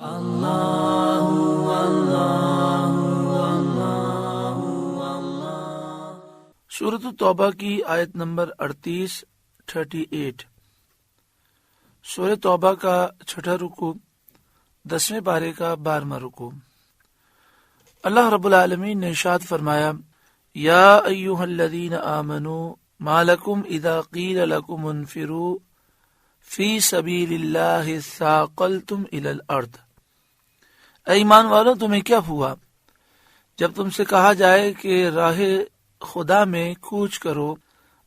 سورۃ التوبہ کی آیت نمبر 38 سورۃ توبہ کا چھٹا رکوع 10ویں پارے کا 12واں رکوع۔ اللہ رب العالمین نے ارشاد فرمایا، یا ایھا الذین آمنوا ما لکم اذا قیل لکم انفروا فی سبیل اللہ ثاقلتم الی الارض۔ اے ایمان والو، تمہیں کیا ہوا جب تم سے کہا جائے کہ راہ خدا میں کوچ کرو،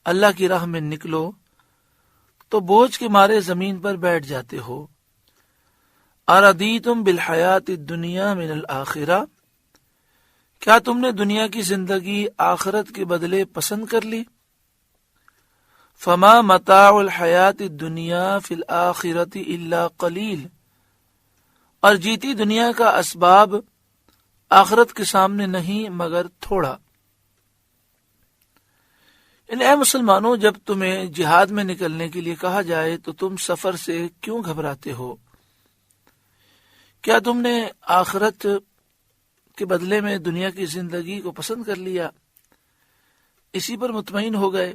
اللہ کی راہ میں نکلو، تو بوجھ کے مارے زمین پر بیٹھ جاتے ہو۔ اردیتم بالحیات الدنیا من الآخرہ، کیا تم نے دنیا کی زندگی آخرت کے بدلے پسند کر لی؟ فما متاع الحیات الدنیا فی الآخرۃ الا قلیل، اور جیتی دنیا کا اسباب آخرت کے سامنے نہیں مگر تھوڑا۔ اے مسلمانوں، جب تمہیں جہاد میں نکلنے کے لیے کہا جائے تو تم سفر سے کیوں گھبراتے ہو؟ کیا تم نے آخرت کے بدلے میں دنیا کی زندگی کو پسند کر لیا، اسی پر مطمئن ہو گئے؟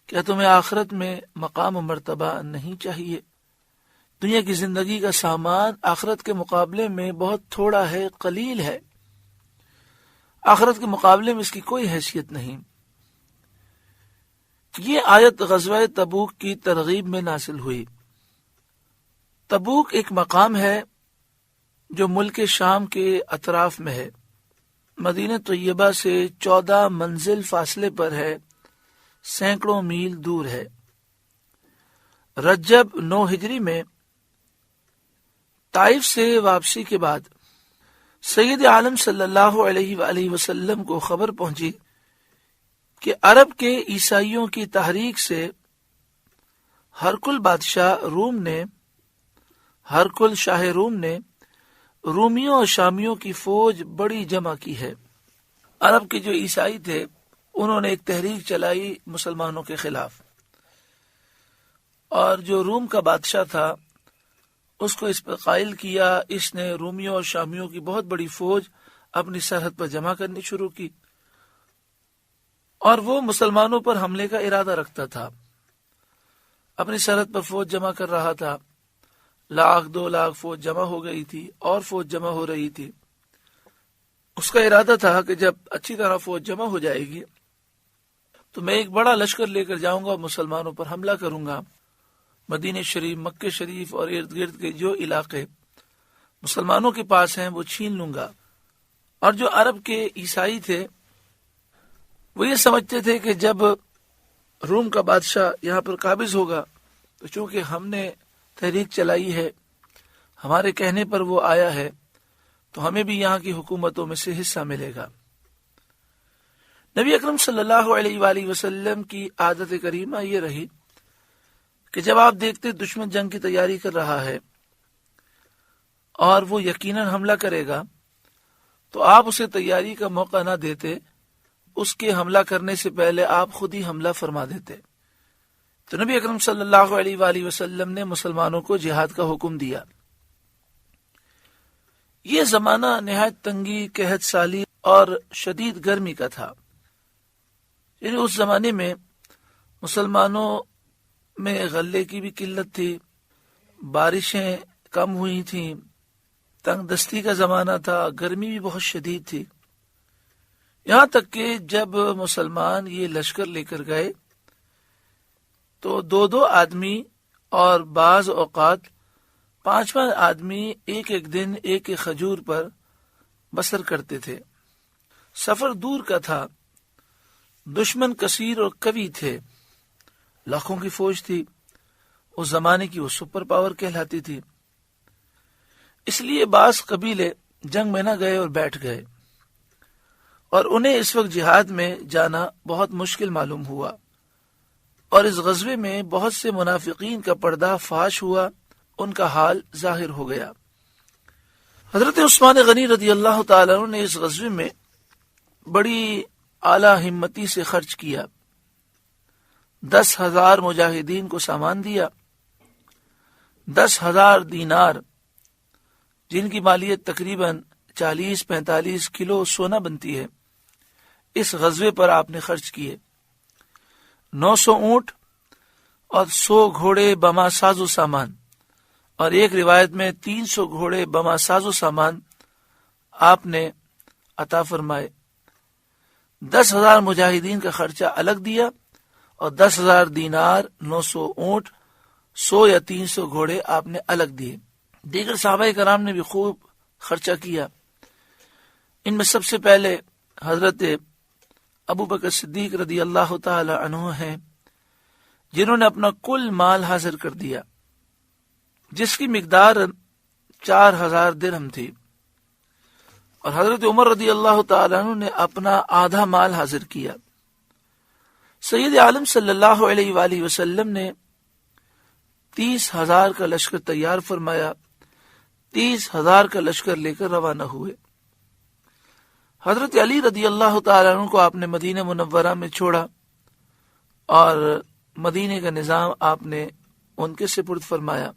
کیا تمہیں آخرت میں مقام و مرتبہ نہیں چاہیے؟ دنیا کی زندگی کا سامان آخرت کے مقابلے میں بہت تھوڑا ہے، قلیل ہے۔ آخرت کے مقابلے میں اس کی کوئی حیثیت نہیں۔ یہ آیت غزوہ تبوک کی ترغیب میں نازل ہوئی۔ تبوک ایک مقام ہے جو ملک شام کے اطراف میں ہے، مدینہ طیبہ سے 14 منزل فاصلے پر ہے، سینکڑوں میل دور ہے۔ رجب 9 ہجری میں طائف سے واپسی کے بعد سید عالم صلی اللہ علیہ وآلہ وسلم کو خبر پہنچی کہ عرب کے عیسائیوں کی تحریک سے ہرقل شاہ روم نے رومیوں اور شامیوں کی فوج بڑی جمع کی ہے۔ عرب کے جو عیسائی تھے انہوں نے ایک تحریک چلائی مسلمانوں کے خلاف، اور جو روم کا بادشاہ تھا اس کو اس پر قائل کیا۔ اس نے رومیوں اور شامیوں کی بہت بڑی فوج اپنی سرحد پر جمع کرنی شروع کی، اور وہ مسلمانوں پر حملے کا ارادہ رکھتا تھا۔ اپنی سرحد پر فوج جمع کر رہا تھا، 1,00,000 2 لاکھ فوج جمع ہو گئی تھی، اور فوج جمع ہو رہی تھی۔ اس کا ارادہ تھا کہ جب اچھی طرح فوج جمع ہو جائے گی تو میں ایک بڑا لشکر لے کر جاؤں گا اور مسلمانوں پر حملہ کروں گا۔ مدینہ شریف، مکہ شریف اور ارد گرد کے جو علاقے مسلمانوں کے پاس ہیں وہ چھین لوں گا۔ اور جو عرب کے عیسائی تھے وہ یہ سمجھتے تھے کہ جب روم کا بادشاہ یہاں پر قابض ہوگا تو چونکہ ہم نے تحریک چلائی ہے، ہمارے کہنے پر وہ آیا ہے، تو ہمیں بھی یہاں کی حکومتوں میں سے حصہ ملے گا۔ نبی اکرم صلی اللہ علیہ وآلہ وسلم کی عادت کریمہ یہ رہی کہ جب آپ دیکھتے دشمن جنگ کی تیاری کر رہا ہے اور وہ یقیناً حملہ کرے گا تو آپ اسے تیاری کا موقع نہ دیتے، اس کے حملہ کرنے سے پہلے آپ خود ہی حملہ فرما دیتے۔ تو نبی اکرم صلی اللہ علیہ وآلہ وسلم نے مسلمانوں کو جہاد کا حکم دیا۔ یہ زمانہ نہایت تنگی، قحط سالی اور شدید گرمی کا تھا، یعنی اس زمانے میں مسلمانوں میں غلے کی بھی قلت تھی، بارشیں کم ہوئی تھیں، تنگ دستی کا زمانہ تھا، گرمی بھی بہت شدید تھی۔ یہاں تک کہ جب مسلمان یہ لشکر لے کر گئے تو 2 آدمی اور بعض اوقات 5 آدمی ایک دن ایک کھجور پر بسر کرتے تھے۔ سفر دور کا تھا، دشمن کثیر اور قوی تھے، لاکھوں کی فوج تھی، اس زمانے کی وہ سپر پاور کہلاتی تھی۔ اس لیے بعض قبیلے جنگ میں نہ گئے اور بیٹھ گئے، اور انہیں اس وقت جہاد میں جانا بہت مشکل معلوم ہوا، اور اس غزوے میں بہت سے منافقین کا پردہ فاش ہوا، ان کا حال ظاہر ہو گیا۔ حضرت عثمان غنی رضی اللہ تعالیٰ عنہ نے اس غزوے میں بڑی اعلیٰ ہمتی سے خرچ کیا، 10,000 مجاہدین کو سامان دیا، 10,000 دینار جن کی مالیت تقریباً 40-45 کلو سونا بنتی ہے، اس غزوے پر آپ نے خرچ کیے۔ 900 اونٹ اور 100 گھوڑے بما ساز و سامان، اور ایک روایت میں 300 گھوڑے بما ساز و سامان آپ نے عطا فرمائے۔ 10,000 مجاہدین کا خرچہ الگ دیا، اور 10,000 دینار، 900 اونٹ، 100 یا 300 گھوڑے آپ نے الگ دیے۔ دیگر صحابہ کرام نے بھی خوب خرچہ کیا۔ ان میں سب سے پہلے حضرت ابو بکر صدیق رضی اللہ تعالی عنہ ہیں، جنہوں نے اپنا کل مال حاضر کر دیا، جس کی مقدار 4,000 درہم تھی، اور حضرت عمر رضی اللہ تعالی عنہ نے اپنا آدھا مال حاضر کیا۔ سید عالم صلی اللہ علیہ وآلہ وسلم نے 30,000 کا لشکر تیار فرمایا، 30,000 کا لشکر لے کر روانہ ہوئے۔ حضرت علی رضی اللہ تعالیٰ عنہ کو آپ نے مدینہ منورہ میں چھوڑا، اور مدینے کا نظام آپ نے ان کے سپرد فرمایا۔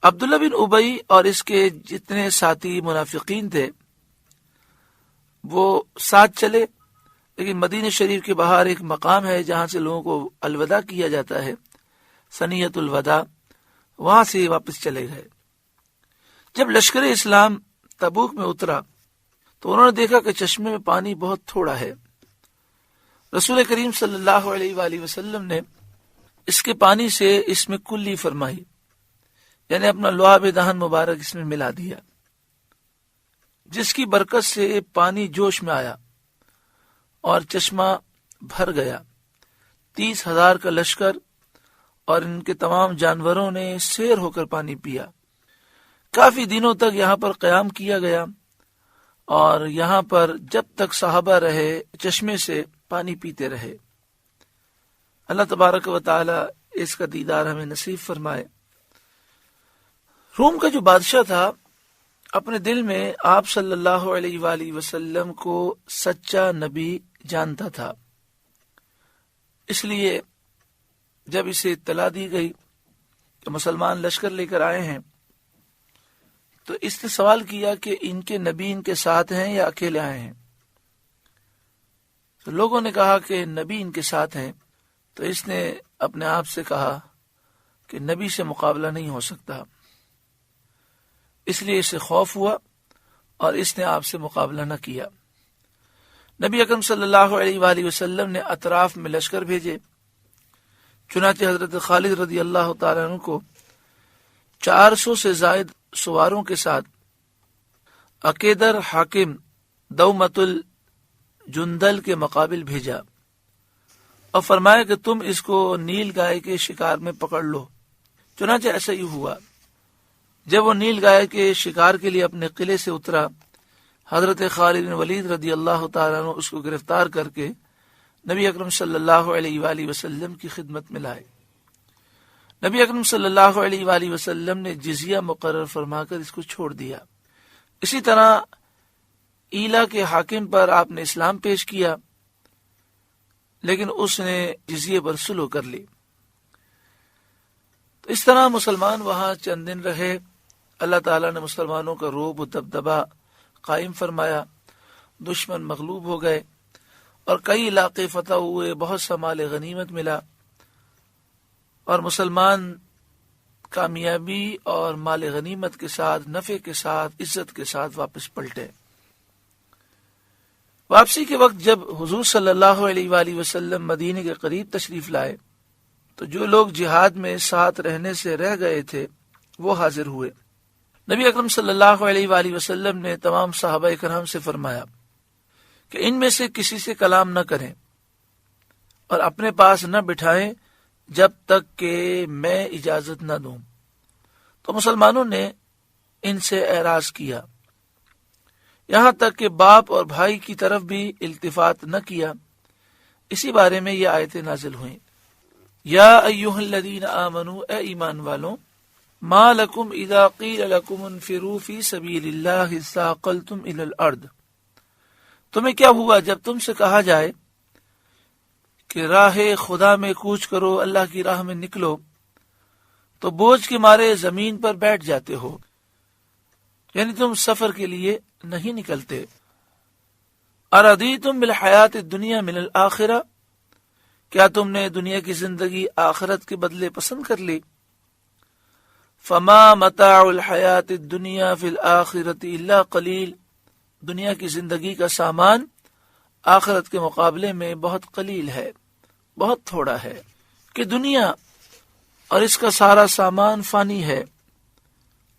عبداللہ بن ابی اور اس کے جتنے ساتھی منافقین تھے وہ ساتھ چلے، لیکن مدینہ شریف کے باہر ایک مقام ہے جہاں سے لوگوں کو الوداع کیا جاتا ہے، ثنیۃ الوداع، وہاں سے واپس چلے گئے۔ جب لشکر اسلام تبوک میں اترا تو انہوں نے دیکھا کہ چشمے میں پانی بہت تھوڑا ہے۔ رسول کریم صلی اللہ علیہ وآلہ وسلم نے اس کے پانی سے اس میں کلی فرمائی، یعنی اپنا لعاب دہن مبارک اس میں ملا دیا، جس کی برکت سے پانی جوش میں آیا اور چشمہ بھر گیا۔ 30,000 کا لشکر اور ان کے تمام جانوروں نے سیر ہو کر پانی پیا۔ کافی دنوں تک یہاں پر قیام کیا گیا، اور یہاں پر جب تک صحابہ رہے چشمے سے پانی پیتے رہے۔ اللہ تبارک و تعالی اس کا دیدار ہمیں نصیب فرمائے۔ روم کا جو بادشاہ تھا اپنے دل میں آپ صلی اللہ علیہ وآلہ وسلم کو سچا نبی جانتا تھا، اس لیے جب اسے اطلاع دی گئی کہ مسلمان لشکر لے کر آئے ہیں تو اس نے سوال کیا کہ ان کے نبی ان کے ساتھ ہیں یا اکیلے آئے ہیں؟ تو لوگوں نے کہا کہ نبی ان کے ساتھ ہیں، تو اس نے اپنے آپ سے کہا کہ نبی سے مقابلہ نہیں ہو سکتا، اس لیے اسے خوف ہوا اور اس نے آپ سے مقابلہ نہ کیا۔ نبی اکرم صلی اللہ علیہ وآلہ وسلم نے اطراف میں لشکر بھیجے، چنانچہ حضرت خالد رضی اللہ تعالیٰ عنہ کو 400 سے زائد سواروں کے ساتھ عقیدر حاکم دومت الجندل کے مقابل بھیجا، اور فرمایا کہ تم اس کو نیل گائے کے شکار میں پکڑ لو۔ چنانچہ ایسا ہی ہوا۔ جب وہ نیل گائے کے شکار کے لیے اپنے قلعے سے اترا، حضرت خالد بن ولید رضی اللہ تعالیٰ عنہ اس کو گرفتار کر کے نبی اکرم صلی اللہ علیہ وآلہ وسلم کی خدمت میں لائے۔ نبی اکرم صلی اللہ علیہ وآلہ وسلم نے جزیہ مقرر فرما کر اس کو چھوڑ دیا۔ اسی طرح ایلا کے حاکم پر آپ نے اسلام پیش کیا، لیکن اس نے جزیے پر سلو کر لی۔ تو اس طرح مسلمان وہاں چند دن رہے۔ اللہ تعالیٰ نے مسلمانوں کا رعب و دبدبہ قائم فرمایا، دشمن مغلوب ہو گئے اور کئی علاقے فتح ہوئے، بہت سا مال غنیمت ملا، اور مسلمان کامیابی اور مال غنیمت کے ساتھ، نفع کے ساتھ، عزت کے ساتھ واپس پلٹے۔ واپسی کے وقت جب حضور صلی اللہ علیہ وآلہ وسلم مدینے کے قریب تشریف لائے تو جو لوگ جہاد میں ساتھ رہنے سے رہ گئے تھے وہ حاضر ہوئے۔ نبی اکرم صلی اللہ علیہ وآلہ وسلم نے تمام صحابہ کرام سے فرمایا کہ ان میں سے کسی سے کلام نہ کریں اور اپنے پاس نہ بٹھائیں جب تک کہ میں اجازت نہ دوں۔ تو مسلمانوں نے ان سے اعراض کیا، یہاں تک کہ باپ اور بھائی کی طرف بھی التفات نہ کیا۔ اسی بارے میں یہ آیتیں نازل ہوئیں، یا ایھا الذین آمنوا، اے ایمان والوں، ما لکم اذا قیل لکم انفروا فی سبیل اللہ اثاقلتم الی الارض، تمہیں کیا ہوا جب تم سے کہا جائے کہ راہ خدا میں کوچ کرو، اللہ کی راہ میں نکلو، تو بوجھ کے مارے زمین پر بیٹھ جاتے ہو۔ یعنی تم سفر کے لیے نہیں نکلتے۔ اردیتم بالحیات الدنیا من الآخرہ، کیا تم نے دنیا کی زندگی آخرت کے بدلے پسند کر لی؟ فما متاع الحیات الدنیا فی الآخرۃ الا قلیل، دنیا کی زندگی کا سامان آخرت کے مقابلے میں بہت قلیل ہے، بہت تھوڑا ہے، کہ دنیا اور اس کا سارا سامان فانی ہے،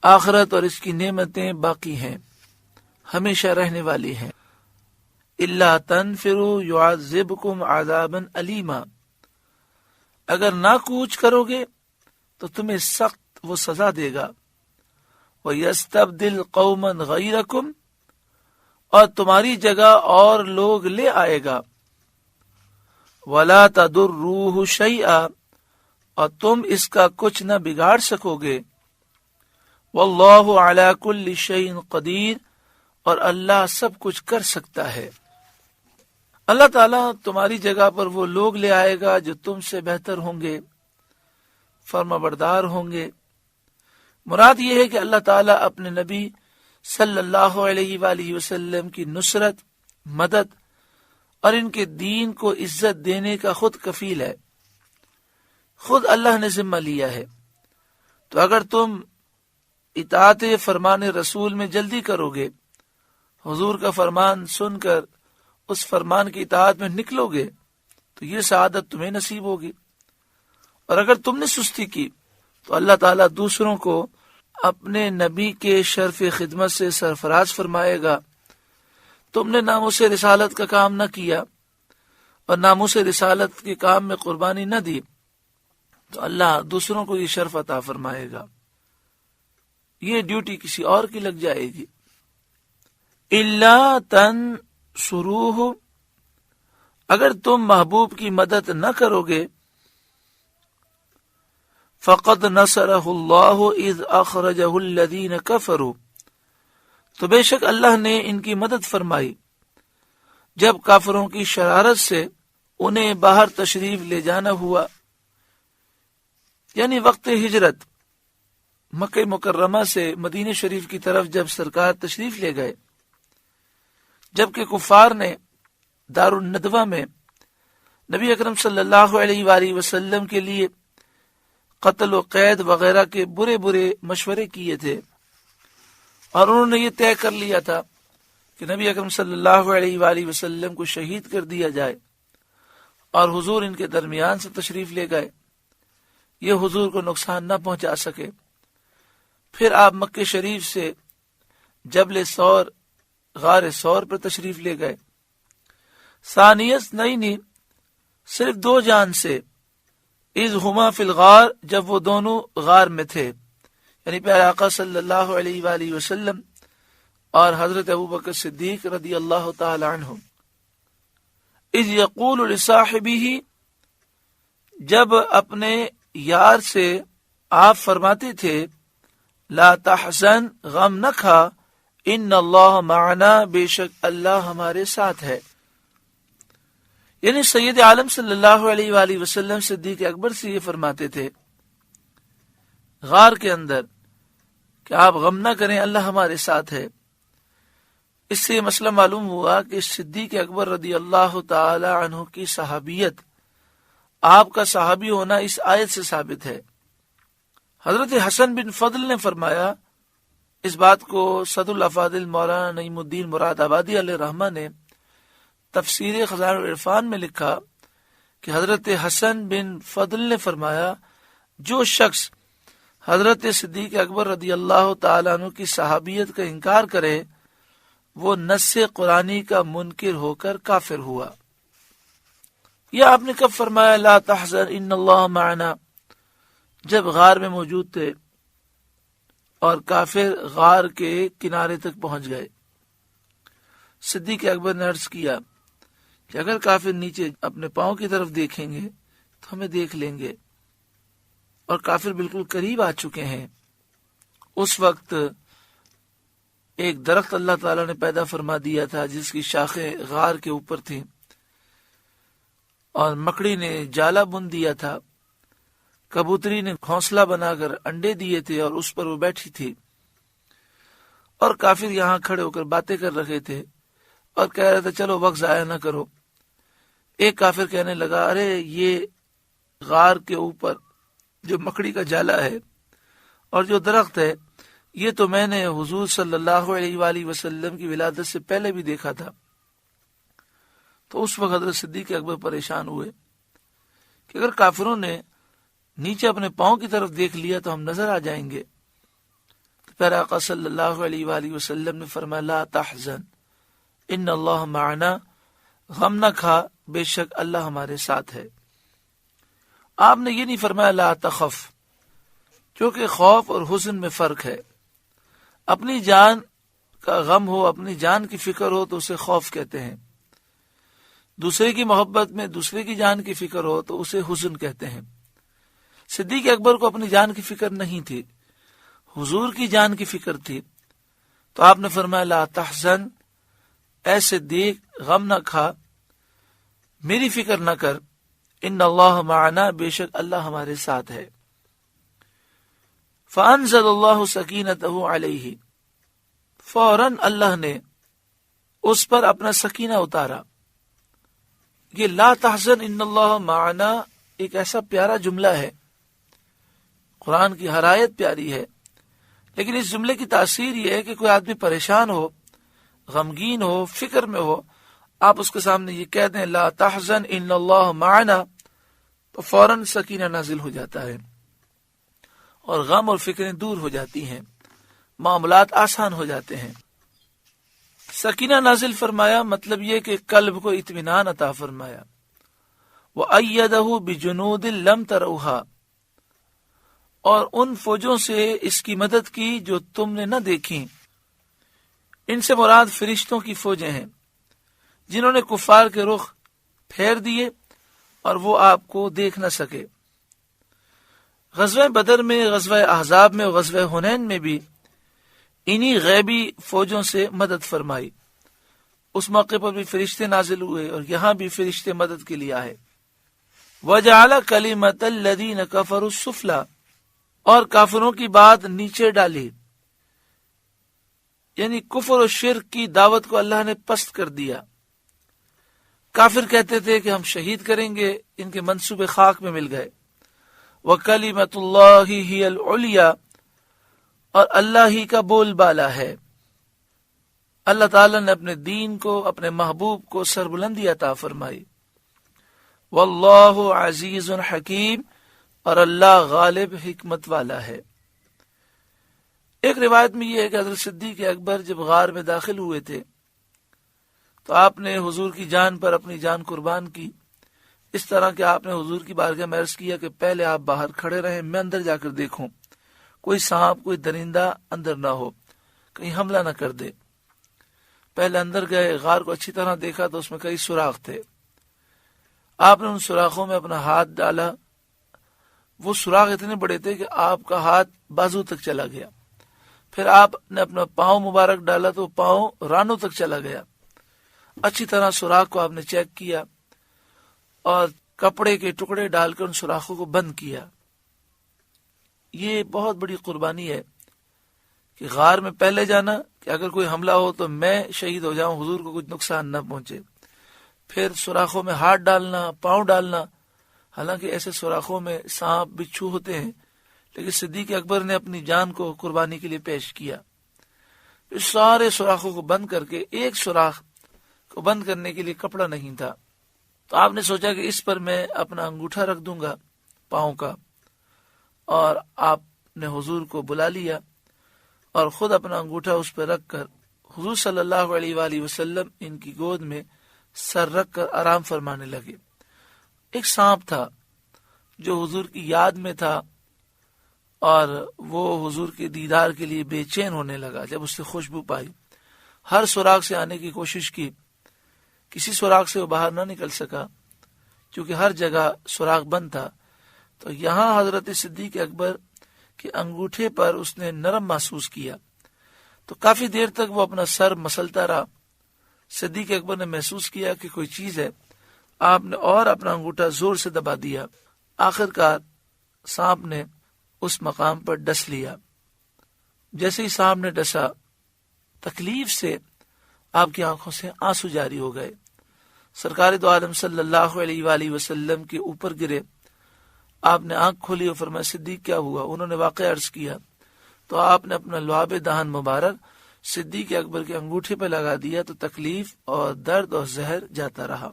آخرت اور اس کی نعمتیں باقی ہیں، ہمیشہ رہنے والی ہیں۔ الا تنفروا يعذبكم عذابا علیما، اگر نہ کوچ کرو گے تو تمہیں سخت وہ سزا دے گا۔ وَيَسْتَبْدِلْ قَوْمًا غَيْرَكُمْ، اور تمہاری جگہ اور لوگ لے آئے گا۔ وَلَا تَضُرُّوهُ شَيْئًا، اور تم اس کا کچھ نہ بگاڑ سکو گے۔ وَاللَّهُ عَلَى كُلِّ شَيْءٍ قَدِيرٌ، اور اللہ سب کچھ کر سکتا ہے۔ اللہ تعالیٰ تمہاری جگہ پر وہ لوگ لے آئے گا جو تم سے بہتر ہوں گے، فرما بردار ہوں گے۔ مراد یہ ہے کہ اللہ تعالیٰ اپنے نبی صلی اللہ علیہ وآلہ وسلم کی نصرت، مدد اور ان کے دین کو عزت دینے کا خود کفیل ہے، خود اللہ نے ذمہ لیا ہے۔ تو اگر تم اطاعت فرمان رسول میں جلدی کرو گے، حضور کا فرمان سن کر اس فرمان کی اطاعت میں نکلو گے، تو یہ سعادت تمہیں نصیب ہوگی۔ اور اگر تم نے سستی کی تو اللہ تعالیٰ دوسروں کو اپنے نبی کے شرف خدمت سے سرفراز فرمائے گا۔ تم نے ناموس رسالت کا کام نہ کیا اور ناموس رسالت کے کام میں قربانی نہ دی، تو اللہ دوسروں کو یہ شرف عطا فرمائے گا، یہ ڈیوٹی کسی اور کی لگ جائے گی۔ الا تنصروہ، اگر تم محبوب کی مدد نہ کرو گے، فقد نصرہ اللہ اذ اخرجہ الذین کفروا، تو بے شک اللہ نے ان کی مدد فرمائی جب کافروں کی شرارت سے انہیں باہر تشریف لے جانا ہوا، یعنی وقت ہجرت مکہ مکرمہ سے مدینہ شریف کی طرف جب سرکار تشریف لے گئے، جبکہ کفار نے دار الندوہ میں نبی اکرم صلی اللہ علیہ وآلہ وسلم کے لیے قتل و قید وغیرہ کے برے برے مشورے کیے تھے، اور انہوں نے یہ طے کر لیا تھا کہ نبی اکرم صلی اللہ علیہ وآلہ وسلم کو شہید کر دیا جائے، اور حضور ان کے درمیان سے تشریف لے گئے، یہ حضور کو نقصان نہ پہنچا سکے۔ پھر آپ مکہ شریف سے جبل ثور، غار ثور پر تشریف لے گئے۔ ثانیت نئی صرف 2 جان سے، اذ ہما فی الغار، جب وہ دونوں غار میں تھے، یعنی پیارے آقا صلی اللہ علیہ وآلہ وسلم اور حضرت ابوبکر صدیق رضی اللہ تعالی عنہ۔ اذ یقول لصاحبہ، جب اپنے یار سے آپ فرماتے تھے، لا تحزن، غم نہ کھا، ان اللہ معنا، بے شک اللہ ہمارے ساتھ ہے۔ یعنی سید عالم صلی اللہ علیہ وآلہ وسلم صدیق اکبر سے یہ فرماتے تھے غار کے اندر کہ آپ غم نہ کریں، اللہ ہمارے ساتھ ہے۔ اس سے یہ مسئلہ معلوم ہوا کہ صدیق اکبر رضی اللہ تعالی عنہ کی صحابیت، آپ کا صحابی ہونا اس آیت سے ثابت ہے۔ حضرت حسن بن فضل نے فرمایا، اس بات کو صد الافاضل مولانا نعیم الدین مراد آبادی علیہ رحمہ نے تفسیر خزائن العرفان میں لکھا کہ حضرت حسن بن فضل نے فرمایا، جو شخص حضرت صدیق اکبر رضی اللہ تعالیٰ عنہ کی صحابیت کا انکار کرے، وہ نص قرآنی کا منکر ہو کر کافر ہوا۔ یہ آپ نے کب فرمایا لا تحزن ان اللہ معنا؟ جب غار میں موجود تھے اور کافر غار کے کنارے تک پہنچ گئے۔ صدیق اکبر نے عرض کیا کہ اگر کافر نیچے اپنے پاؤں کی طرف دیکھیں گے تو ہمیں دیکھ لیں گے، اور کافر بالکل قریب آ چکے ہیں۔ اس وقت ایک درخت اللہ تعالیٰ نے پیدا فرما دیا تھا جس کی شاخیں غار کے اوپر تھیں، اور مکڑی نے جالا بن دیا تھا، کبوتری نے گھونسلہ بنا کر انڈے دیے تھے اور اس پر وہ بیٹھی تھی، اور کافر یہاں کھڑے ہو کر باتیں کر رہے تھے اور کہہ رہے تھے چلو وقت ضائع نہ کرو۔ ایک کافر کہنے لگا ارے یہ غار کے اوپر جو مکڑی کا جالا ہے اور جو درخت ہے یہ تو میں نے حضور صلی اللہ علیہ وآلہ وسلم کی ولادت سے پہلے بھی دیکھا تھا۔ تو اس وقت حضرت صدیق اکبر پریشان ہوئے کہ اگر کافروں نے نیچے اپنے پاؤں کی طرف دیکھ لیا تو ہم نظر آ جائیں گے۔ تو پھر آقا صلی اللہ علیہ وآلہ وسلم نے فرمایا لا تحزن ان اللہ معنا، غم نہ کھا، بے شک اللہ ہمارے ساتھ ہے۔ آپ نے یہ نہیں فرمایا لا تخف، کیونکہ خوف اور حزن میں فرق ہے۔ اپنی جان کا غم ہو، اپنی جان کی فکر ہو تو اسے خوف کہتے ہیں، دوسرے کی محبت میں دوسرے کی جان کی فکر ہو تو اسے حزن کہتے ہیں۔ صدیق اکبر کو اپنی جان کی فکر نہیں تھی، حضور کی جان کی فکر تھی، تو آپ نے فرمایا لا تحزن، اے صدیق غم نہ کھا، میری فکر نہ کر، ان اللہ معنا، بے شک اللہ ہمارے ساتھ ہے۔ فانزل اللہ سکینتہ علیہ، فوراً اللہ نے اس پر اپنا سکینہ اتارا۔ یہ لا تحزن ان اللہ معنا ایک ایسا پیارا جملہ ہے، قرآن کی ہر آیت پیاری ہے، لیکن اس جملے کی تاثیر یہ ہے کہ کوئی آدمی پریشان ہو، غمگین ہو، فکر میں ہو، آپ اس کے سامنے یہ کہہ دیں لا تحزن ان اللہ معنا، تو فوراً سکینہ نازل ہو جاتا ہے اور غم اور فکریں دور ہو جاتی ہیں، معاملات آسان ہو جاتے ہیں۔ سکینہ نازل فرمایا مطلب یہ کہ قلب کو اطمینان عطا فرمایا۔ وَأَيَّدَهُ بِجُنُودٍ لَمْ تَرَوْهَا، اور ان فوجوں سے اس کی مدد کی جو تم نے نہ دیکھی۔ ان سے مراد فرشتوں کی فوجیں ہیں جنہوں نے کفار کے رخ پھیر دیے اور وہ آپ کو دیکھ نہ سکے۔ غزوہ بدر میں، غزوہ احزاب میں، غزوہ حنین میں بھی انہی غیبی فوجوں سے مدد فرمائی۔ اس موقع پر بھی فرشتے نازل ہوئے اور یہاں بھی فرشتے مدد کے لیے آئے۔ وَجَعَلَ كَلِمَةَ الَّذِينَ كَفَرُوا السُّفْلَىٰ، اور کافروں کی بات نیچے ڈالی، یعنی کفر و شرک کی دعوت کو اللہ نے پست کر دیا۔ کافر کہتے تھے کہ ہم شہید کریں گے، ان کے منصوبے خاک میں مل گئے۔ وَكَلِمَةُ اللَّهِ هِيَ الْعُلْيَا، اور اللہ ہی کا بول بالا ہے۔ اللہ تعالیٰ نے اپنے دین کو، اپنے محبوب کو سربلندی عطا فرمائی۔ وَاللَّهُ عَزِيزٌ حَكِيمٌ، اور اللہ غالب حکمت والا ہے۔ ایک روایت میں یہ ہے کہ حضرت صدیق اکبر جب غار میں داخل ہوئے تھے تو آپ نے حضور کی جان پر اپنی جان قربان کی، اس طرح کہ آپ نے حضور کی بارگاہ میں عرض کیا کہ پہلے آپ باہر کھڑے رہیں، میں اندر جا کر دیکھوں کوئی سانپ، کوئی درندہ اندر نہ ہو، کہیں حملہ نہ کر دے۔ پہلے اندر گئے، غار کو اچھی طرح دیکھا تو اس میں کئی سوراخ تھے۔ آپ نے ان سوراخوں میں اپنا ہاتھ ڈالا، وہ سوراخ اتنے بڑے تھے کہ آپ کا ہاتھ بازو تک چلا گیا۔ پھر آپ نے اپنا پاؤں مبارک ڈالا تو پاؤں رانوں تک چلا گیا۔ اچھی طرح سوراخ کو آپ نے چیک کیا اور کپڑے کے ٹکڑے ڈال کر ان سوراخوں کو بند کیا۔ یہ بہت بڑی قربانی ہے کہ غار میں پہلے جانا کہ اگر کوئی حملہ ہو تو میں شہید ہو جاؤں، حضور کو کچھ نقصان نہ پہنچے۔ پھر سوراخوں میں ہاتھ ڈالنا، پاؤں ڈالنا، حالانکہ ایسے سوراخوں میں سانپ بچھو ہوتے ہیں، لیکن صدیق اکبر نے اپنی جان کو قربانی کے لیے پیش کیا۔ اس سارے سوراخوں کو بند کر کے ایک سوراخ کو بند کرنے کے لیے کپڑا نہیں تھا، تو آپ نے سوچا کہ اس پر میں اپنا انگوٹھا رکھ دوں گا پاؤں کا، اور آپ نے حضور کو بلا لیا اور خود اپنا انگوٹھا اس پہ رکھ کر حضور صلی اللہ علیہ وآلہ وسلم ان کی گود میں سر رکھ کر آرام فرمانے لگے۔ ایک سانپ تھا جو حضور کی یاد میں تھا اور وہ حضور کے دیدار کے لیے بے چین ہونے لگا جب اس سے خوشبو پائی۔ ہر سوراخ سے آنے کی کوشش کی، کسی سوراخ سے وہ باہر نہ نکل سکا کیونکہ ہر جگہ سوراخ بند تھا۔ تو یہاں حضرت صدیق اکبر کے انگوٹھے پر اس نے نرم محسوس کیا، تو کافی دیر تک وہ اپنا سر مسلتا رہا۔ صدیق اکبر نے محسوس کیا کہ کوئی چیز ہے، آپ نے اور اپنا انگوٹھا زور سے دبا دیا۔ آخر کار سانپ نے اس مقام پر ڈس لیا۔ جیسے ہی سانپ نے ڈسا تکلیف سے آپ کی آنکھوں سے آنسو جاری ہو گئے. سرکار دو عالم صلی اللہ علیہ وآلہ وسلم کے اوپر گرے. آپ نے آنکھ کھولی اور فرمایا صدیق کیا ہوا؟ انہوں نے واقعہ عرض کیا تو آپ نے اپنا لعاب دہن مبارک صدیق اکبر کے انگوٹھے پہ لگا دیا تو تکلیف اور درد اور زہر جاتا رہا.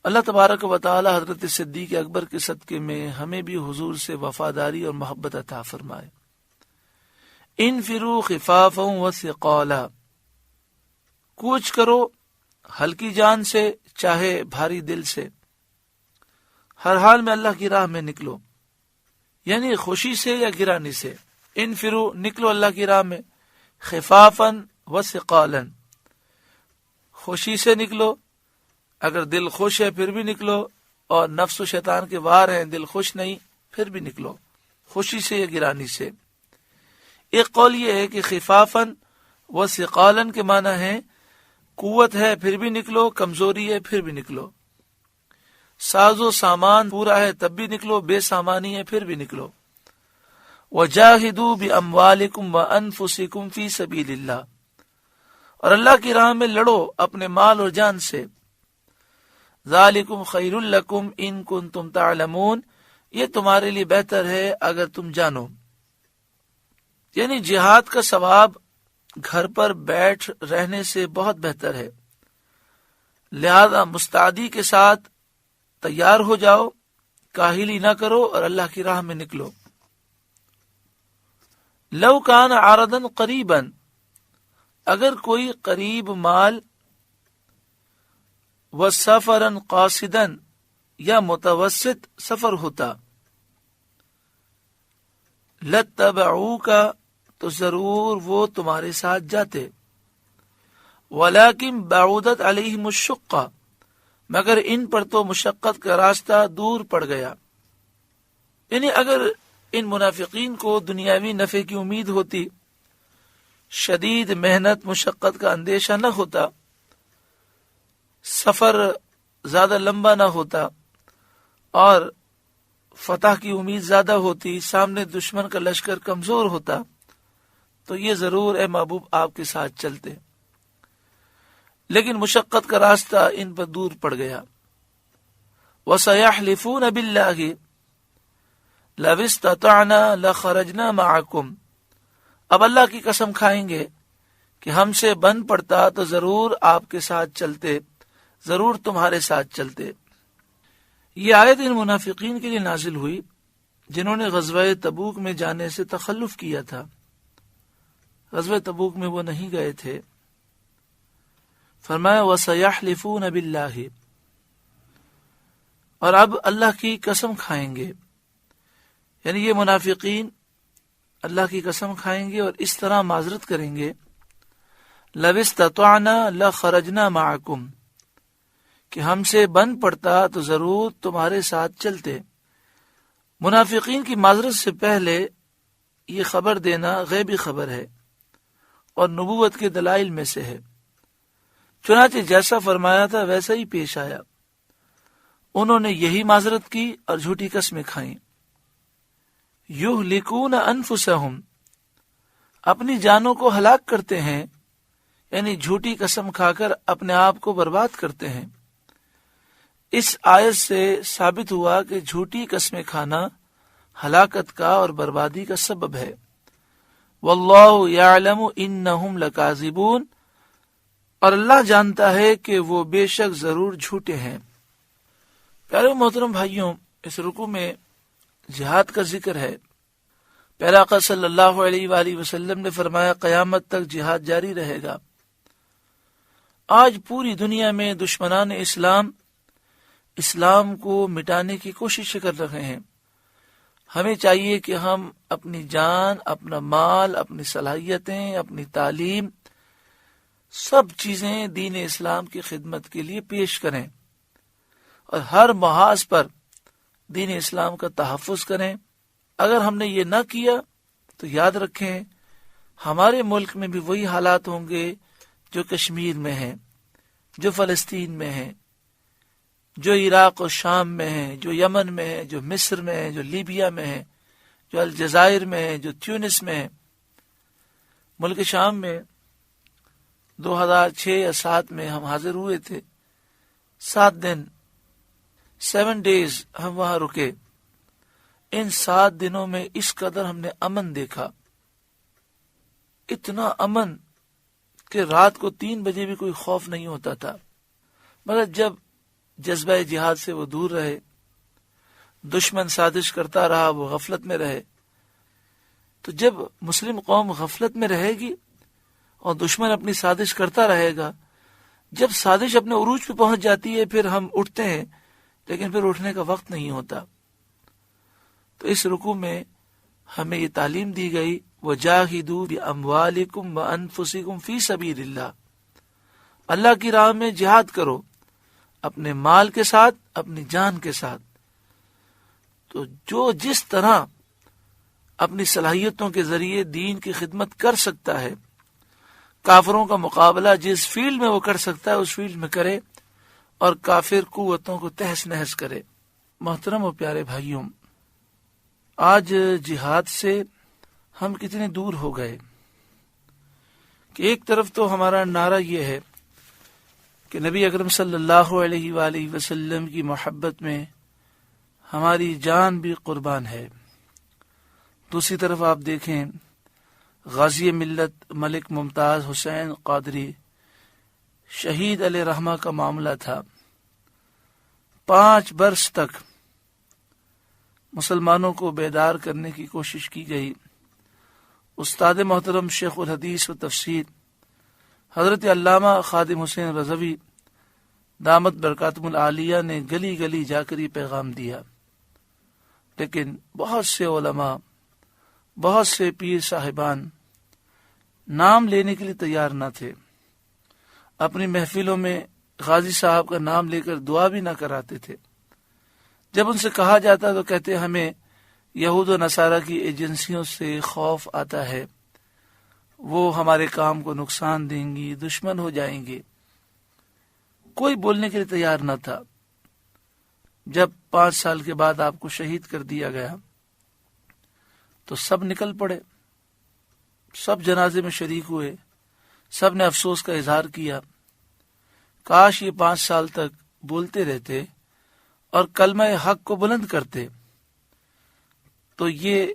اللہ تبارک و تعالی حضرت صدیق اکبر کے صدقے میں ہمیں بھی حضور سے وفاداری اور محبت عطا فرمائے. انفروا خفافا وثقالا، کوچ کرو ہلکی جان سے چاہے بھاری دل سے، ہر حال میں اللہ کی راہ میں نکلو، یعنی خوشی سے یا گرانی سے. انفروا، نکلو اللہ کی راہ میں، خفافا وثقالا، خوشی سے نکلو، اگر دل خوش ہے پھر بھی نکلو، اور نفس و شیطان کے وار ہیں دل خوش نہیں پھر بھی نکلو، خوشی سے یا گرانی سے. ایک قول یہ ہے کہ خفافاً و ثقالاً کے معنی ہے قوت ہے پھر بھی نکلو، کمزوری ہے پھر بھی نکلو، ساز و سامان پورا ہے تب بھی نکلو، بے سامانی ہے پھر بھی نکلو. وَجَاهِدُوا بِأَمْوَالِكُمْ وَأَنفُسِكُمْ فِي سَبِيلِ اللَّهِ، اور اللہ کی راہ میں لڑو اپنے مال اور جان سے. ذَلِكُمْ خَيْرٌ لَكُمْ إِن كُنتُمْ تَعْلَمُونَ، یہ تمہارے لیے بہتر ہے اگر تم جانو. یعنی جہاد کا ثواب گھر پر بیٹھ رہنے سے بہت بہتر ہے، لہذا مستعدی کے ساتھ تیار ہو جاؤ، کاہلی نہ کرو اور اللہ کی راہ میں نکلو. لو کان عارضا قریبا، اگر کوئی قریب مال، وسفرا قاصدا، یا متوسط سفر ہوتا، لاتبعوک، تو ضرور وہ تمہارے ساتھ جاتے. ولیکن بعودت علیہم الشقہ، مگر ان پر تو مشقت کا راستہ دور پڑ گیا. یعنی اگر ان منافقین کو دنیاوی نفع کی امید ہوتی، شدید محنت مشقت کا اندیشہ نہ ہوتا، سفر زیادہ لمبا نہ ہوتا، اور فتح کی امید زیادہ ہوتی، سامنے دشمن کا لشکر کمزور ہوتا، تو یہ ضرور اے محبوب آپ کے ساتھ چلتے. لیکن مشقت کا راستہ ان پر دور پڑ گیا. وَسَيَحْلِفُونَ بِاللَّهِ لَوِ اسْتَطَعْنَا لَخَرَجْنَا مَعَكُمْ، اب اللہ کی قسم کھائیں گے کہ ہم سے بن پڑتا تو ضرور آپ کے ساتھ چلتے، ضرور تمہارے ساتھ چلتے. یہ آیت ان منافقین کے لیے نازل ہوئی جنہوں نے غزوہ تبوک میں جانے سے تخلف کیا تھا. غزوہ تبوک میں وہ نہیں گئے تھے. فرمایا وَسَيَحْلِفُونَ بِاللَّهِ، اور اب اللہ کی قسم کھائیں گے. یعنی یہ منافقین اللہ کی قسم کھائیں گے اور اس طرح معذرت کریں گے، لَوِ اسْتَطَعْنَا لَخَرَجْنَا مَعَكُمْ، کہ ہم سے بن پڑتا تو ضرور تمہارے ساتھ چلتے. منافقین کی معذرت سے پہلے یہ خبر دینا غیبی خبر ہے اور نبوت کے دلائل میں سے ہے. چنانچہ جیسا فرمایا تھا ویسا ہی پیش آیا. انہوں نے یہی معذرت کی اور جھوٹی قسمیں کھائیں. یہلکون انفسہم، اپنی جانوں کو ہلاک کرتے ہیں، یعنی جھوٹی قسم کھا کر اپنے آپ کو برباد کرتے ہیں. اس آیت سے ثابت ہوا کہ جھوٹی قسمیں کھانا ہلاکت کا اور بربادی کا سبب ہے. واللہ یعلم انہم لکاذبون، اور اللہ جانتا ہے کہ وہ بے شک ضرور جھوٹے ہیں. پیارے محترم بھائیوں، اس رکوع میں جہاد کا ذکر ہے. پیارے آقا صلی اللہ علیہ وآلہ وسلم نے فرمایا قیامت تک جہاد جاری رہے گا. آج پوری دنیا میں دشمنان اسلام کو مٹانے کی کوشش کر رہے ہیں. ہمیں چاہیے کہ ہم اپنی جان، اپنا مال، اپنی صلاحیتیں، اپنی تعلیم، سب چیزیں دین اسلام کی خدمت کے لیے پیش کریں اور ہر محاذ پر دین اسلام کا تحفظ کریں. اگر ہم نے یہ نہ کیا تو یاد رکھیں ہمارے ملک میں بھی وہی حالات ہوں گے جو کشمیر میں ہیں، جو فلسطین میں ہیں، جو عراق و شام میں ہیں، جو یمن میں ہیں، جو مصر میں ہیں، جو لیبیا میں ہیں، جو الجزائر میں ہیں، جو تیونس میں ہیں. ملک شام میں 2006 یا 7 میں ہم حاضر ہوئے تھے. 7 دن 7 days ہم وہاں رکے. ان 7 دنوں میں اس قدر ہم نے امن دیکھا، اتنا امن کہ رات کو 3 بجے بھی کوئی خوف نہیں ہوتا تھا. مگر جب جذبہ جہاد سے وہ دور رہے، دشمن سازش کرتا رہا، وہ غفلت میں رہے، تو جب مسلم قوم غفلت میں رہے گی اور دشمن اپنی سازش کرتا رہے گا، جب سازش اپنے عروج پہ پہنچ جاتی ہے پھر ہم اٹھتے ہیں، لیکن پھر اٹھنے کا وقت نہیں ہوتا. تو اس رکوع میں ہمیں یہ تعلیم دی گئی، وَجَاهِدُوا بِأَمْوَالِكُمْ وَأَنفُسِكُمْ فِي سَبِيلِ اللَّهِ، اللہ کی راہ میں جہاد کرو، اپنے مال کے ساتھ، اپنی جان کے ساتھ. تو جو جس طرح اپنی صلاحیتوں کے ذریعے دین کی خدمت کر سکتا ہے، کافروں کا مقابلہ جس فیلڈ میں وہ کر سکتا ہے اس فیلڈ میں کرے اور کافر قوتوں کو تہس نہس کرے. محترم و پیارے بھائیوں، آج جہاد سے ہم کتنے دور ہو گئے کہ ایک طرف تو ہمارا نعرہ یہ ہے کہ نبی اکرم صلی اللہ علیہ وآلہ وسلم کی محبت میں ہماری جان بھی قربان ہے. دوسری طرف آپ دیکھیں، غازی ملت ملک ممتاز حسین قادری شہید علیہ رحمہ کا معاملہ تھا. 5 برس تک مسلمانوں کو بیدار کرنے کی کوشش کی گئی. استاد محترم شیخ الحدیث و تفسیر حضرت علامہ خادم حسین رضوی دامت برکاتہم العالیہ نے گلی گلی جا کر یہ پیغام دیا، لیکن بہت سے علماء، بہت سے پیر صاحبان نام لینے کے لیے تیار نہ تھے. اپنی محفلوں میں غازی صاحب کا نام لے کر دعا بھی نہ کراتے تھے. جب ان سے کہا جاتا تو کہتے ہمیں یہود و نصارہ کی ایجنسیوں سے خوف آتا ہے، وہ ہمارے کام کو نقصان دیں گی، دشمن ہو جائیں گے. کوئی بولنے کے لیے تیار نہ تھا. جب 5 سال کے بعد آپ کو شہید کر دیا گیا تو سب نکل پڑے، سب جنازے میں شریک ہوئے، سب نے افسوس کا اظہار کیا. کاش یہ 5 سال تک بولتے رہتے اور کلمہ حق کو بلند کرتے تو یہ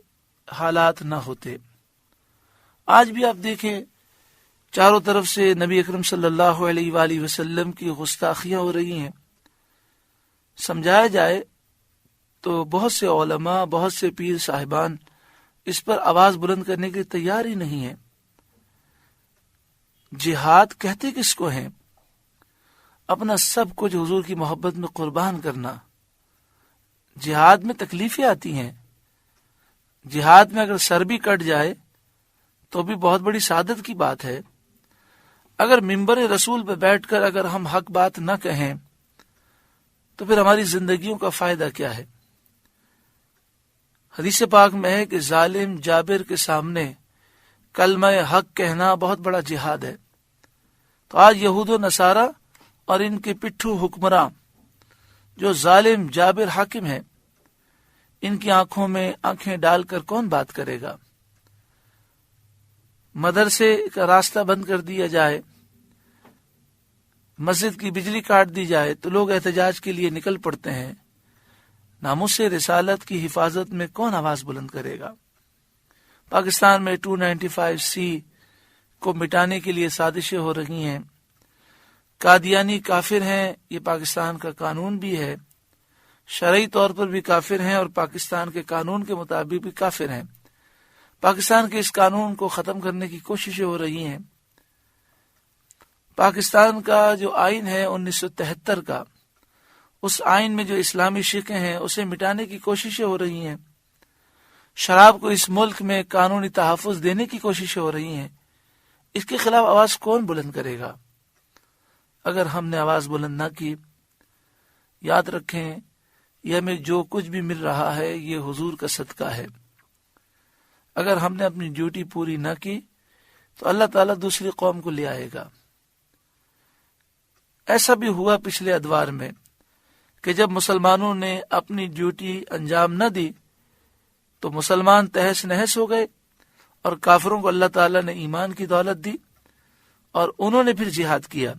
حالات نہ ہوتے. آج بھی آپ دیکھیں، چاروں طرف سے نبی اکرم صلی اللہ علیہ وآلہ وسلم کی گستاخیاں ہو رہی ہیں. سمجھایا جائے تو بہت سے علماء، بہت سے پیر صاحبان اس پر آواز بلند کرنے کے تیار ہی نہیں ہیں. جہاد کہتے کس کو ہیں؟ اپنا سب کچھ حضور کی محبت میں قربان کرنا. جہاد میں تکلیفیں آتی ہیں. جہاد میں اگر سر بھی کٹ جائے تو بھی بہت بڑی سعادت کی بات ہے. اگر منبر رسول پہ بیٹھ کر اگر ہم حق بات نہ کہیں تو پھر ہماری زندگیوں کا فائدہ کیا ہے؟ حدیث پاک میں ہے کہ ظالم جابر کے سامنے کلمہ حق کہنا بہت بڑا جہاد ہے. تو آج یہود و نصارہ اور ان کے پٹھو حکمراں جو ظالم جابر حاکم ہیں، ان کی آنکھوں میں آنکھیں ڈال کر کون بات کرے گا؟ مدرسے کا راستہ بند کر دیا جائے، مسجد کی بجلی کاٹ دی جائے تو لوگ احتجاج کے لیے نکل پڑتے ہیں. ناموس رسالت کی حفاظت میں کون آواز بلند کرے گا؟ پاکستان میں 295C کو مٹانے کے لیے سازشیں ہو رہی ہیں. قادیانی کافر ہیں، یہ پاکستان کا قانون بھی ہے، شرعی طور پر بھی کافر ہیں اور پاکستان کے قانون کے مطابق بھی کافر ہیں. پاکستان کے اس قانون کو ختم کرنے کی کوششیں ہو رہی ہیں. پاکستان کا جو آئین ہے 1973 کا، اس آئین میں جو اسلامی شقیں ہیں اسے مٹانے کی کوششیں ہو رہی ہیں. شراب کو اس ملک میں قانونی تحفظ دینے کی کوششیں ہو رہی ہیں. اس کے خلاف آواز کون بلند کرے گا؟ اگر ہم نے آواز بلند نہ کی، یاد رکھیں یہ ہمیں جو کچھ بھی مل رہا ہے یہ حضور کا صدقہ ہے. اگر ہم نے اپنی ڈیوٹی پوری نہ کی تو اللہ تعالیٰ دوسری قوم کو لے آئے گا. ایسا بھی ہوا پچھلے ادوار میں کہ جب مسلمانوں نے اپنی ڈیوٹی انجام نہ دی تو مسلمان تہس نہس ہو گئے اور کافروں کو اللہ تعالیٰ نے ایمان کی دولت دی اور انہوں نے پھر جہاد کیا.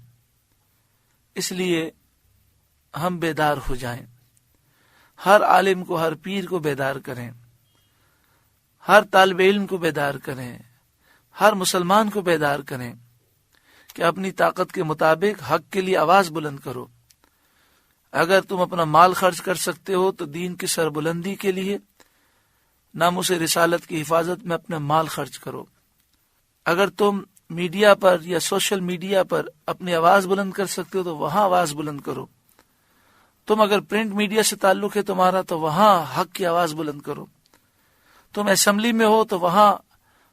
اس لیے ہم بیدار ہو جائیں، ہر عالم کو، ہر پیر کو بیدار کریں، ہر طالب علم کو بیدار کریں، ہر مسلمان کو بیدار کریں کہ اپنی طاقت کے مطابق حق کے لیے آواز بلند کرو. اگر تم اپنا مال خرچ کر سکتے ہو تو دین کی سربلندی کے لیے، ناموس رسالت کی حفاظت میں اپنا مال خرچ کرو. اگر تم میڈیا پر یا سوشل میڈیا پر اپنی آواز بلند کر سکتے ہو تو وہاں آواز بلند کرو. تم اگر پرنٹ میڈیا سے تعلق ہے تمہارا تو وہاں حق کی آواز بلند کرو. تم اسمبلی میں ہو تو وہاں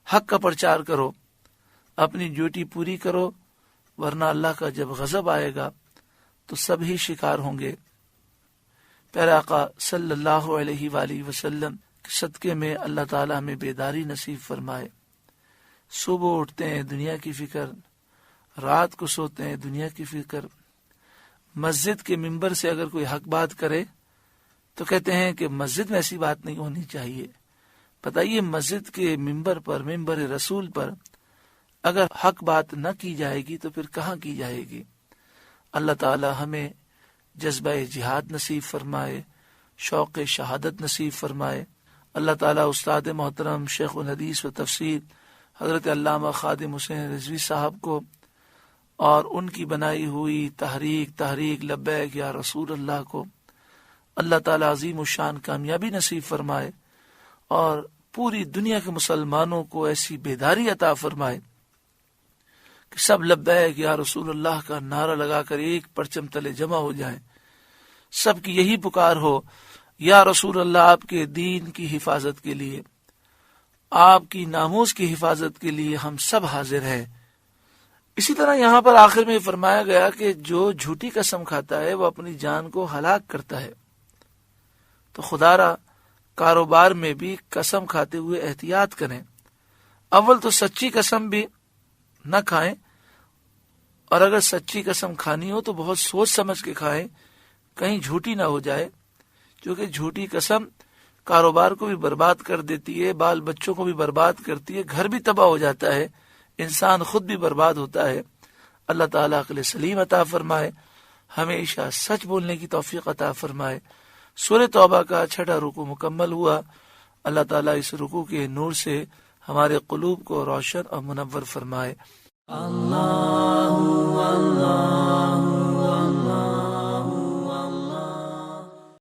حق کا پرچار کرو. اپنی ڈیوٹی پوری کرو، ورنہ اللہ کا جب غضب آئے گا تو سب ہی شکار ہوں گے. پیارے آقا صلی اللہ علیہ وآلہ وسلم کے صدقے میں اللہ تعالیٰ ہمیں بیداری نصیب فرمائے. صبح اٹھتے ہیں دنیا کی فکر، رات کو سوتے ہیں دنیا کی فکر. مسجد کے ممبر سے اگر کوئی حق بات کرے تو کہتے ہیں کہ مسجد میں ایسی بات نہیں ہونی چاہیے. بتائیے مسجد کے ممبر پر، ممبر رسول پر اگر حق بات نہ کی جائے گی تو پھر کہاں کی جائے گی؟ اللہ تعالی ہمیں جذبہ جہاد نصیب فرمائے، شوق شہادت نصیب فرمائے. اللہ تعالی استاد محترم شیخ الحدیث و تفسیر حضرت علامہ خادم حسین رضوی صاحب کو اور ان کی بنائی ہوئی تحریک لبیک یا رسول اللہ کو اللہ تعالی عظیم الشان کامیابی نصیب فرمائے، اور پوری دنیا کے مسلمانوں کو ایسی بیداری عطا فرمائے کہ سب لبیک یا رسول اللہ کا نعرہ لگا کر ایک پرچم تلے جمع ہو جائیں. سب کی یہی پکار ہو، یا رسول اللہ آپ کے دین کی حفاظت کے لیے، آپ کی ناموس کی حفاظت کے لیے ہم سب حاضر ہیں. اسی طرح یہاں پر آخر میں فرمایا گیا کہ جو جھوٹی قسم کھاتا ہے وہ اپنی جان کو ہلاک کرتا ہے. تو خدا را کاروبار میں بھی قسم کھاتے ہوئے احتیاط کریں. اول تو سچی قسم بھی نہ کھائیں، اور اگر سچی قسم کھانی ہو تو بہت سوچ سمجھ کے کھائیں، کہیں جھوٹی نہ ہو جائے، کیونکہ جھوٹی قسم کاروبار کو بھی برباد کر دیتی ہے، بال بچوں کو بھی برباد کرتی ہے، گھر بھی تباہ ہو جاتا ہے، انسان خود بھی برباد ہوتا ہے. اللہ تعالیٰ عقل سلیم عطا فرمائے، ہمیشہ سچ بولنے کی توفیق عطا فرمائے. سورہ توبہ کا 6واں رکوع مکمل ہوا. اللہ تعالیٰ اس رکوع کے نور سے ہمارے قلوب کو روشن اور منور فرمائے. اللہ اللہ